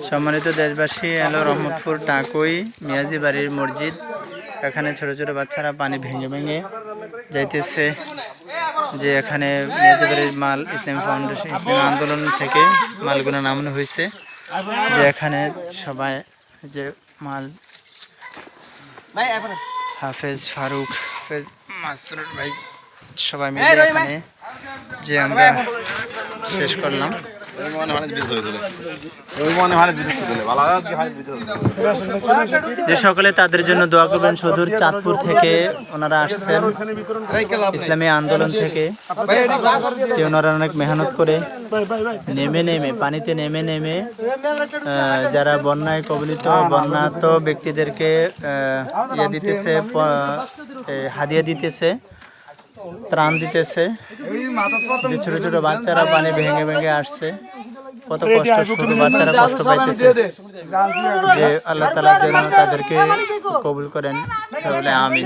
সম্মানিত দেশবাসী, এলো রহমতপুর টাকুই মিয়াজি বাড়ির মসজিদ। এখানে ছোট ছোট বাচ্চারা পানি ভেঙে ভেঙে যাইতেছে। যে এখানে মিয়াজি বাড়ির মাল ইসলামী ফাউন্ডেশন ইসলামী আন্দোলন থেকে মালগুলো নামানো হয়েছে। যে এখানে সবাই যে মাল হাফেজ ফারুক, হাফেজ মাসরুর ভাই সবাই মিলে এখানে যে আমরা শেষ করলাম। যে সকলে তাদের জন্য দোয়া করবেন। সুদূর চাঁদপুর থেকে ওনারা আসছেন, ইসলামী আন্দোলন থেকে। ওনারা অনেক মেহনত করে নেমে পানিতে নেমে যারা বন্যায় কবলিত বন্যাত ব্যক্তিদেরকে দিতেছে, হাদিয়া দিতেছে, ত্রাণ দিতেছে। যে ছোট ছোট বাচ্চারা পানি ভেঙে ভেঙে আসছে, কত কষ্ট, শুধু বাচ্চারা কষ্ট পাইতেছে। যে আল্লাহ তাআলা যেন তাদেরকে কবুল করেন, সকলে আমিন।